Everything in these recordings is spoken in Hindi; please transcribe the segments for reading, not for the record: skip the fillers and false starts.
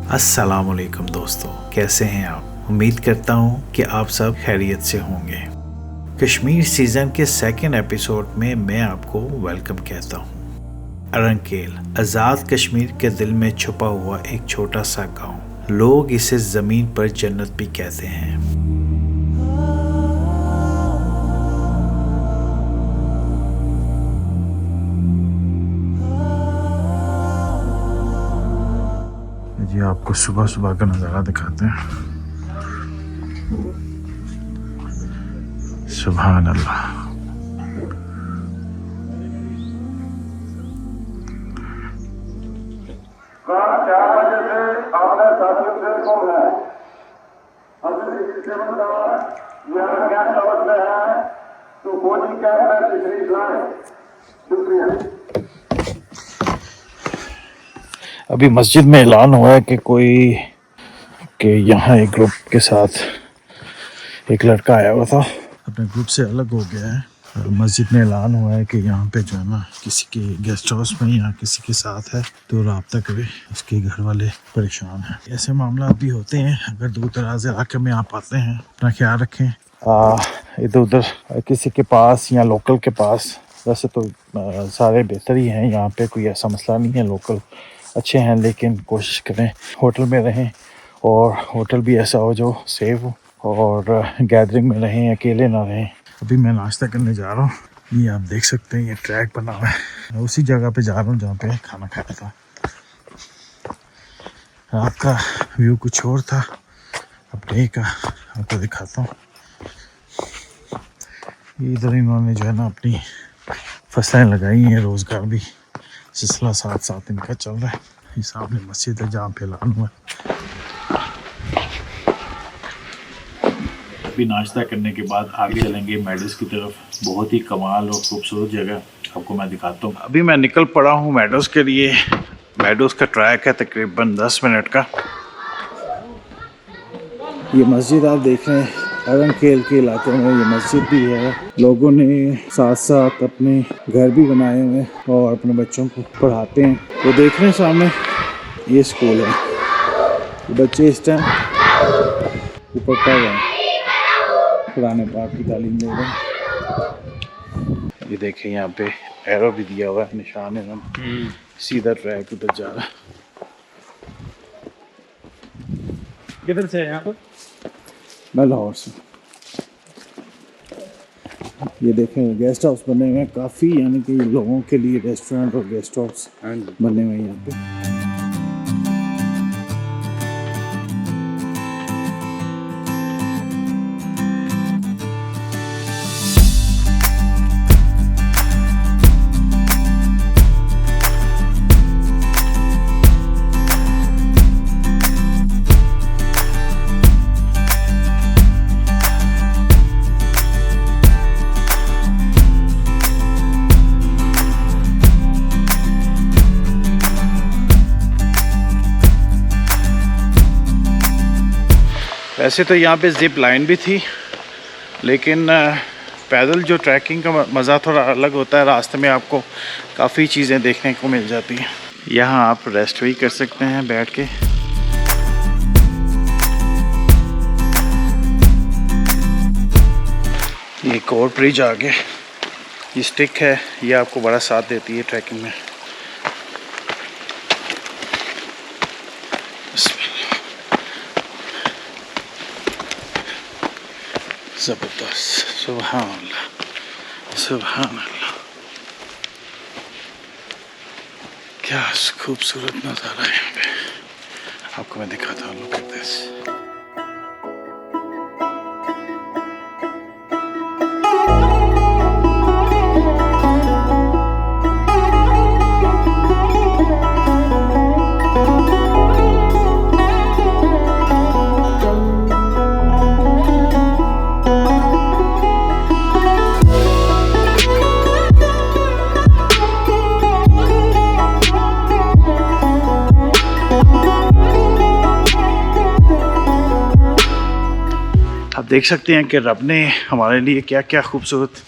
अस्सलामुअलैकुम दोस्तों, कैसे हैं आप? उम्मीद करता हूँ कि आप सब खैरियत से होंगे। कश्मीर सीज़न के सेकंड एपिसोड में मैं आपको वेलकम कहता हूँ। अरंकेल आज़ाद कश्मीर के दिल में छुपा हुआ एक छोटा सा गांव। लोग इसे ज़मीन पर जन्नत भी कहते हैं। जी आपको सुबह सुबह का नज़ारा दिखाते हैं। सुभान अल्लाह। अभी मस्जिद में ऐलान हुआ है कि यहाँ एक ग्रुप के साथ एक लड़का आया हुआ था, अपने ग्रुप से अलग हो गया है। और मस्जिद में ऐलान हुआ है कि यहाँ पे जो है ना किसी के गेस्ट हाउस में या किसी के साथ है तो रब्ता करे, उसके घर वाले परेशान हैं। ऐसे मामला भी होते हैं। अगर दूर दराज इलाके में आप आते हैं, अपना ख्याल रखें। इधर उधर किसी के पास या लोकल के पास, वैसे तो सारे बेहतर ही हैं, यहाँ पे कोई ऐसा मसला नहीं है, लोकल अच्छे हैं, लेकिन कोशिश करें होटल में रहें और होटल भी ऐसा हो जो सेफ हो और गैदरिंग में रहें, अकेले ना रहें। अभी मैं नाश्ता करने जा रहा हूँ। ये आप देख सकते हैं, ये ट्रैक बना हुआ है। मैं उसी जगह पे जा रहा हूँ जहाँ पे खाना खाया था। रात का व्यू कुछ और था, अब डे का आपको दिखाता हूँ। इधर इन्होंने जो है ना अपनी फसलें लगाई हैं, रोज़गार भी सिलसिला साथ साथ इनका चल रहा है। ये सामने मस्जिद है जहाँ पे ऐलान हुआ है। अभी नाश्ता करने के बाद आगे चलेंगे मेडोज़ की तरफ। बहुत ही कमाल और खूबसूरत जगह आपको मैं दिखाता हूँ। अभी मैं निकल पड़ा हूँ मेडोज़ के लिए। मेडोज़ का ट्रैक है तकरीबन 10 मिनट का। ये मस्जिद आप देख रहे हैं, अरंकेल के इलाके में ये मस्जिद भी है। लोगों ने साथ साथ अपने घर भी बनाए हुए हैं और अपने बच्चों को पढ़ाते हैं। वो देख रहे हैं सामने, ये स्कूल है। बच्चे इस टाइम ऊपर पढ़ रहे हैं, कुरान पाक की तालीम दे रहे हैं। ये देखें, यहाँ पे एरो भी दिया हुआ है, निशान है। सीधा ट्रैक उधर जा रहा है। किधर से है यहाँ पर? मैं लाहौर से। ये देखें, गेस्ट हाउस बने हुए हैं काफ़ी, यानी कि लोगों के लिए रेस्टोरेंट और गेस्ट हाउस बने हुए हैं यहाँ पे। वैसे तो यहाँ पे जिप लाइन भी थी, लेकिन पैदल जो ट्रैकिंग का मज़ा थोड़ा अलग होता है। रास्ते में आपको काफ़ी चीज़ें देखने को मिल जाती हैं। यहाँ आप रेस्ट भी कर सकते हैं बैठ के। ये एक और ब्रिज आ गया। ये स्टिक है, ये आपको बड़ा साथ देती है ट्रैकिंग में। ज़बरदस्त, सुभान अल्लाह, सुभान अल्लाह। क्या खूबसूरत नज़ारा है यहाँ पे, आपको मैं दिखाता हूँ। Look at this. देख सकते हैं कि रब ने हमारे लिए क्या क्या खूबसूरत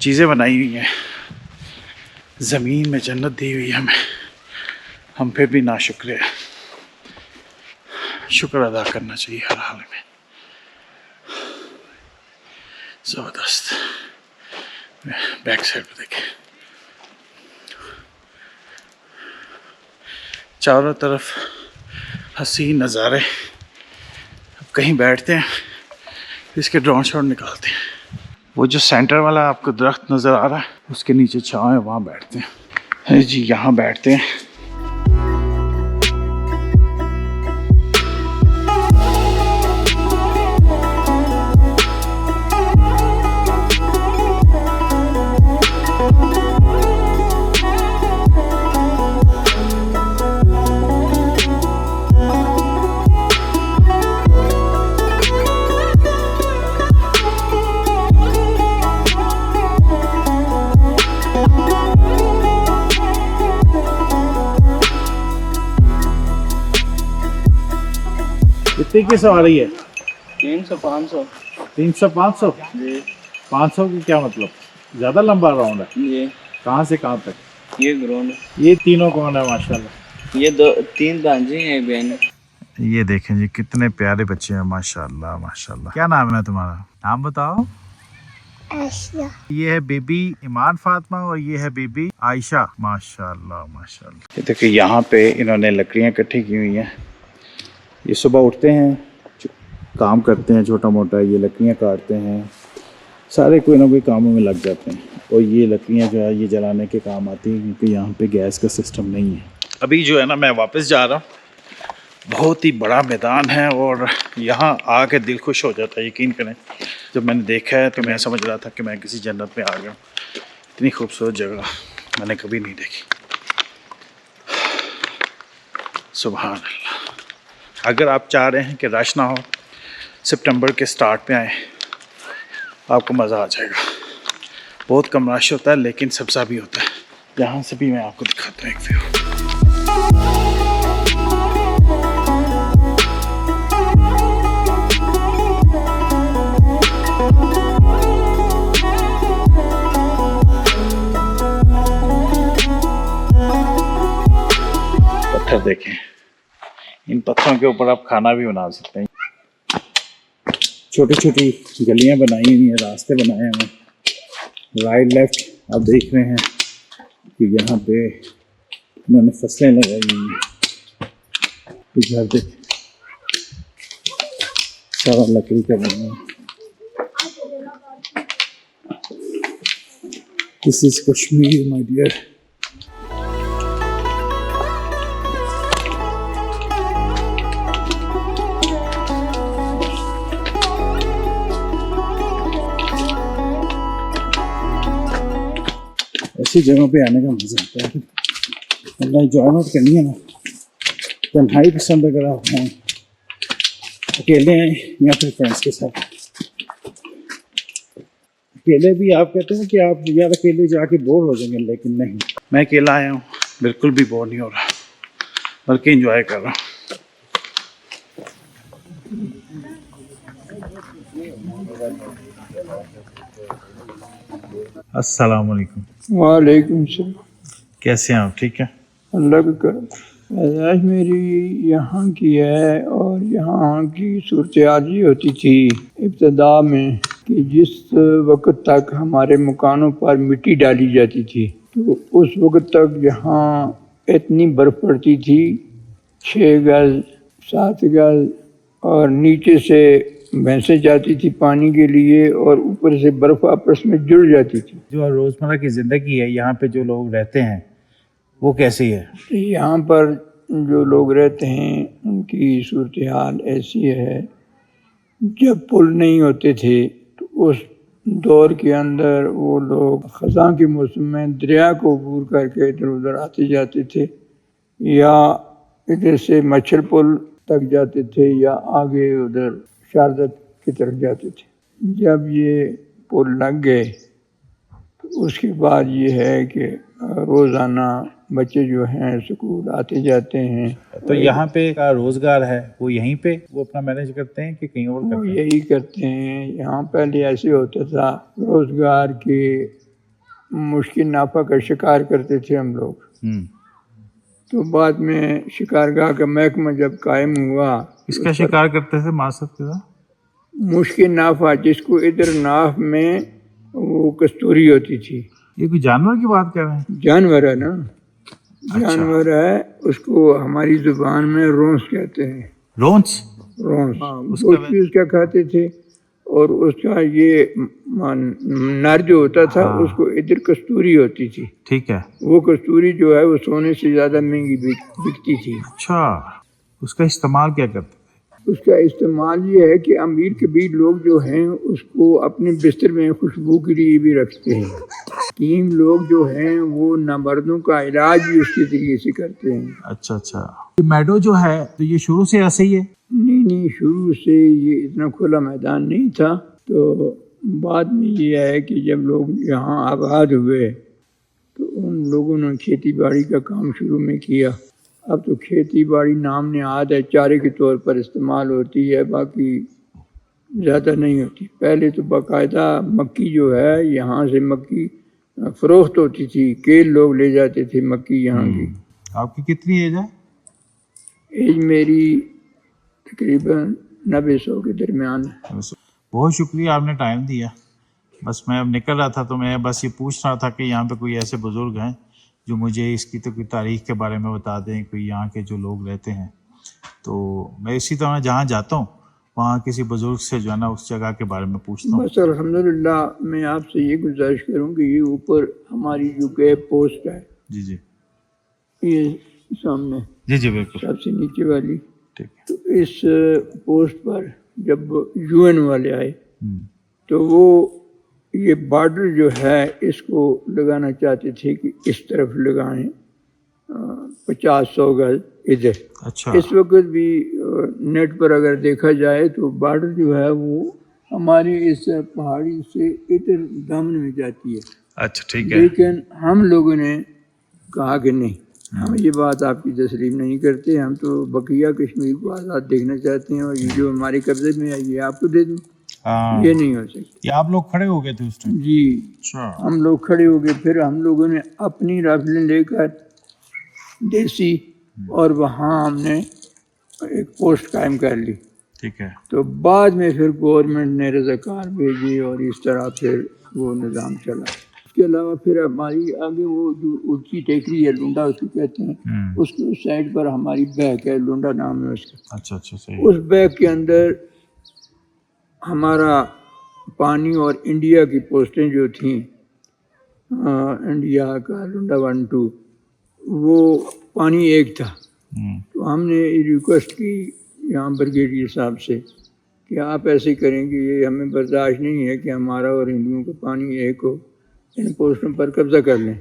चीज़ें बनाई हुई हैं। ज़मीन में जन्नत दी हुई है हमें, हम फिर भी नाशुक्र हैं। शुक्र अदा करना चाहिए हर हाल में। ज़बरदस्त। बैक साइड पर देखें, चारों तरफ हसीन नज़ारे। अब कहीं बैठते हैं, इसके ड्रोन शॉट निकालते हैं। वो जो सेंटर वाला आपको दरख्त नज़र आ रहा है, उसके नीचे छाँव है, वहाँ बैठते हैं जी। यहाँ बैठते हैं। कितने की सवारी है? 300 500 300 500? जी 500 की क्या मतलब? ज़्यादा लंबा राउंड है। ये कहाँ से कहाँ तक? ये ग्राउंड, ये तीनों कौन है माशाल्लाह? ये 3 भांजे हैं, एक बहन है। ये देखें जी, कितने प्यारे बच्चे हैं माशाल्लाह माशाल्लाह। क्या नाम है तुम्हारा? नाम बताओ। आयशा। ये है बेबी ईमान फातिमा और ये है बेबी आयशा। माशाल्लाह माशाल्लाह। ये देखिए, यहाँ पे इन्होंने लकड़ियाँ इकट्ठी की हुई हैं। ये सुबह उठते हैं, काम करते हैं छोटा मोटा, ये लकड़ियाँ काटते हैं, सारे कोई ना कोई कामों में लग जाते हैं। और ये लकड़ियाँ जो है ये जलाने के काम आती हैं, क्योंकि यहाँ पे गैस का सिस्टम नहीं है। अभी जो है ना, मैं वापस जा रहा हूँ। बहुत ही बड़ा मैदान है और यहाँ आके दिल खुश हो जाता है, यकीन करें। जब मैंने देखा है तो मैं समझ रहा था कि मैं किसी जन्नत में आ गया हूँ। इतनी खूबसूरत जगह मैंने कभी नहीं देखी। सुभान अल्लाह। अगर आप चाह रहे हैं कि रश ना हो, सितंबर के स्टार्ट पे आएँ, आपको मज़ा आ जाएगा। बहुत कम रश होता है लेकिन सब्ज़ा भी होता है। यहाँ से भी मैं आपको दिखाता हूँ एक व्यू। पत्थर देखें, इन पत्थरों के ऊपर आप खाना भी बना सकते हैं। छोटी छोटी गलियां बनाई हुई हैं, रास्ते बनाए हुए हैं। राइट लेफ्ट आप देख रहे हैं कि यहाँ पे उन्होंने फसलें लगाई हुई हैं। घर देख, सारा लकड़ी का बना है। This is Kashmir my dear. ऐसी जगह पे आने का मजा आता है। अल्लाह एंजॉयमेंट करनी है ना, तन्हाई पसंद अगर आप हैं, अकेले हैं या फिर फ्रेंड्स के साथ। अकेले भी आप कहते हैं कि आप यार अकेले जाके बोर हो जाएंगे, लेकिन नहीं, मैं अकेला आया हूँ, बिल्कुल भी बोर नहीं हो रहा, बल्कि एंजॉय कर रहा हूँ। अस्सलाम वालेकुम। वालेकुम सलाम। कैसे हैं आप? ठीक है, अल्लाह का करम। पैदाइश मेरी यहाँ की है और यहाँ की सूरत हाल ये होती थी इब्तदा में कि जिस वक्त तक हमारे मकानों पर मिट्टी डाली जाती थी तो उस वक्त तक यहाँ इतनी बर्फ़ पड़ती थी, 6 गज 7 गज, और नीचे से भैंसें जाती थी पानी के लिए और ऊपर से बर्फ़ आपस में जुड़ जाती थी। जो रोज़मर्रा की ज़िंदगी है यहाँ पे जो लोग रहते हैं वो कैसी है? यहाँ पर जो लोग रहते हैं उनकी सूरत हाल ऐसी है, जब पुल नहीं होते थे तो उस दौर के अंदर वो लोग ख़ज़ां के मौसम में दरिया को अबूर करके इधर उधर आते जाते थे, या इधर से मच्छर पुल तक जाते थे या आगे उधर शारदत की तरफ जाते थे। जब ये पुल लग गए तो उसके बाद ये है कि रोज़ाना बच्चे जो हैं स्कूल आते जाते हैं। तो यहाँ पे का रोज़गार है वो यहीं पे वो अपना मैनेज करते हैं कि कहीं और वो करते हैं? यही करते हैं। यहाँ पहले ऐसे होता था, रोज़गार के मुश्किल नाफा का शिकार करते थे हम लोग। तो बाद में शिकारगाह का महकमा जब कायम हुआ, इसका शिकार करते थे मासद के साथ? मुश्क नाफा, जिसको इधर नाफ में वो कस्तूरी होती थी। ये कोई जानवर की बात कर रहे हैं? जानवर है ना, अच्छा। जानवर है, उसको हमारी जुबान में रोंस कहते हैं। रोंस? रोंस उसका भी उसका खाते थे, और उसका ये नर जो होता था, उसको इधर कस्तूरी होती थी। ठीक है। वो कस्तूरी जो है वो सोने से ज्यादा महंगी बिकती थी। अच्छा, उसका इस्तेमाल क्या करते? उसका इस्तेमाल ये है कि अमीर कबीर लोग जो हैं उसको अपने बिस्तर में खुशबू के लिए भी रखते हैं। हकीम लोग जो हैं वो नामर्दों का इलाज भी उसके तरीके से करते हैं। अच्छा अच्छा। मैडो जो है तो ये शुरू से ऐसे ही है? नहीं, शुरू से ये इतना खुला मैदान नहीं था। तो बाद में ये है कि जब लोग यहाँ आबाद हुए तो उन लोगों ने खेती बाड़ी का काम शुरू में किया। अब तो खेती बाड़ी नाम नेहाद है, चारे के तौर पर इस्तेमाल होती है, बाकी ज़्यादा नहीं होती। पहले तो बाकायदा मक्की जो है यहाँ से मक्की फ़रोख्त होती थी, केल लोग ले जाते थे मक्की यहाँ की। आपकी कितनी एज है? एज मेरी तकरीबन 90-100 के दरमियान है। बहुत शुक्रिया, आपने टाइम दिया। बस मैं अब निकल रहा था तो मैं बस ये पूछ रहा था कि यहाँ पे कोई ऐसे बुज़ुर्ग हैं जो मुझे इसकी तो कोई तारीख़ के बारे में बता दें, कोई यहाँ के जो लोग रहते हैं। तो मैं इसी तरह जहाँ जाता हूँ वहाँ किसी बुज़ुर्ग से जो है ना उस जगह के बारे में पूछता हूँ। बस अल्हम्दुलिल्लाह, मैं आपसे ये गुजारिश करूँ कि ये ऊपर हमारी जो गैप पोस्ट है, जी जी, ये सामने जी जी बिल्कुल, सबसे नीचे वाली, ठीक है। तो इस पोस्ट पर जब UN वाले आए तो वो ये बॉर्डर जो है इसको लगाना चाहते थे कि इस तरफ लगाएं 50-100 गज इधर। अच्छा। इस वक्त भी नेट पर अगर देखा जाए तो बॉर्डर जो है वो हमारी इस पहाड़ी से इधर दामन में जाती है। अच्छा ठीक है। लेकिन हम लोगों ने कहा कि नहीं, हम ये बात आपकी तस्लीम नहीं करते, हम तो बकिया कश्मीर को आज़ाद देखना चाहते हैं, और ये जो हमारे कब्जे में है ये आपको दे दूँ, ये नहीं हो सकता। ये आप लोग खड़े हो गए थे उस टाइम? जी, अच्छा। हम लोग खड़े हो गए। फिर हम लोगों ने अपनी राइफलें लेकर देसी, और वहाँ हमने एक पोस्ट कायम कर ली। ठीक है। तो बाद में फिर गवर्नमेंट ने रज़ाकार भेजी और इस तरह फिर वो निज़ाम चला। इसके अलावा फिर हमारी आगे वो जो ऊंची टेकरी है, लुंडा उसको कहते हैं, उसके उस साइड पर हमारी बैक है, लुंडा नाम है उसका। अच्छा अच्छा, सही। उस बैक के अंदर हमारा पानी और इंडिया की पोस्टें जो थीं, इंडिया का लुंडा 1-2, वो पानी एक था। तो हमने रिक्वेस्ट की यहाँ ब्रिगेडियर साहब से कि आप ऐसे करेंगे, ये हमें बर्दाश्त नहीं है कि हमारा और हिंदुओं का पानी एक हो, इन पोस्टों पर कब्जा कर लें।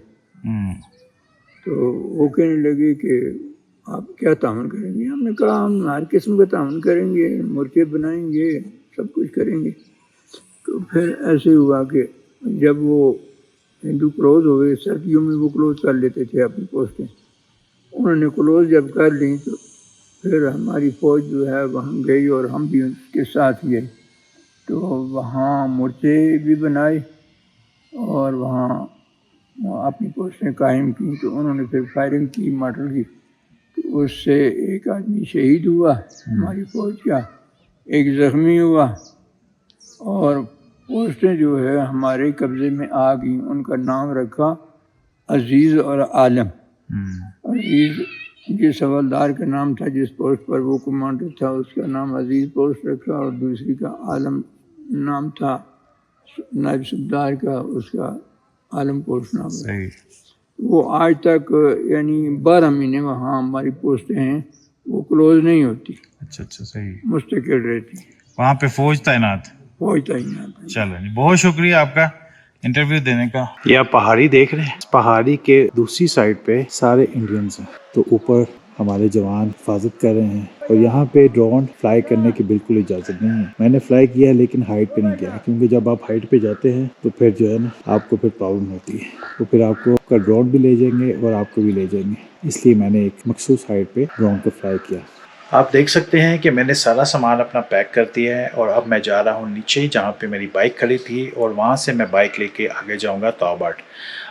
तो वो कहने लगे कि आप क्या ताउन करेंगे? हमने कहा हम हर किस्म का ताउन करेंगे, मोर्चे बनाएंगे, सब कुछ करेंगे। तो फिर ऐसे हुआ कि जब वो हिंदू क्लोज हो गए, सर्दियों में वो क्लोज कर लेते थे अपनी पोस्टें, उन्होंने क्लोज जब कर ली तो फिर हमारी फ़ौज जो है वहाँ गई और हम भी उसके साथ गए। तो वहाँ मोर्चे भी बनाए और वहाँ अपनी पोस्टें कायम की। तो उन्होंने फिर फायरिंग की मॉडल की, तो उससे एक आदमी शहीद हुआ हमारी फ़ौज का, एक ज़ख्मी हुआ, और पोस्टें जो है हमारे कब्ज़े में आ गई। उनका नाम रखा अजीज़ और आलम। अजीज़ जिस हवलदार का नाम था, जिस पोस्ट पर वो कमांडर था, उसका नाम अजीज़ पोस्ट रखा, और दूसरी का आलम नाम था, नायब सूबेदार का, उसका आलम पोस्ट नाम है। वो आज तक यानी 12 महीने वहाँ हमारी पोस्टें हैं, वो क्लोज नहीं होती। अच्छा अच्छा, सही, मुस्तकिल रहती। वहाँ पे फौज तैनात? फौज तैनात। चलो, बहुत शुक्रिया आपका इंटरव्यू देने का। ये आप पहाड़ी देख रहे हैं, पहाड़ी के दूसरी साइड पे सारे इंडियंस हैं। तो ऊपर हमारे जवान हिफाजत कर रहे हैं, और यहाँ पे ड्रोन फ्लाई करने की बिल्कुल इजाज़त नहीं है। मैंने फ्लाई किया लेकिन हाइट पे नहीं गया, क्योंकि जब आप हाइट पे जाते हैं तो फिर जो है ना आपको फिर प्रॉब्लम होती है। तो फिर आपको आपका ड्रोन भी ले जाएंगे और आपको भी ले जाएंगे, इसलिए मैंने एक मखसूस हाइट पे ड्रोन को फ्लाई किया। आप देख सकते हैं कि मैंने सारा सामान अपना पैक कर दिया है और अब मैं जा रहा हूँ नीचे जहाँ पे मेरी बाइक खड़ी थी और वहाँ से मैं बाइक लेके आगे जाऊँगा तौबट।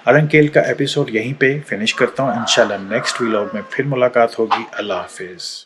अरनकेल का एपिसोड यहीं पे फिनिश करता हूँ। इंशाल्लाह नेक्स्ट व्लॉग में फिर मुलाकात होगी। अल्लाह हाफिज़।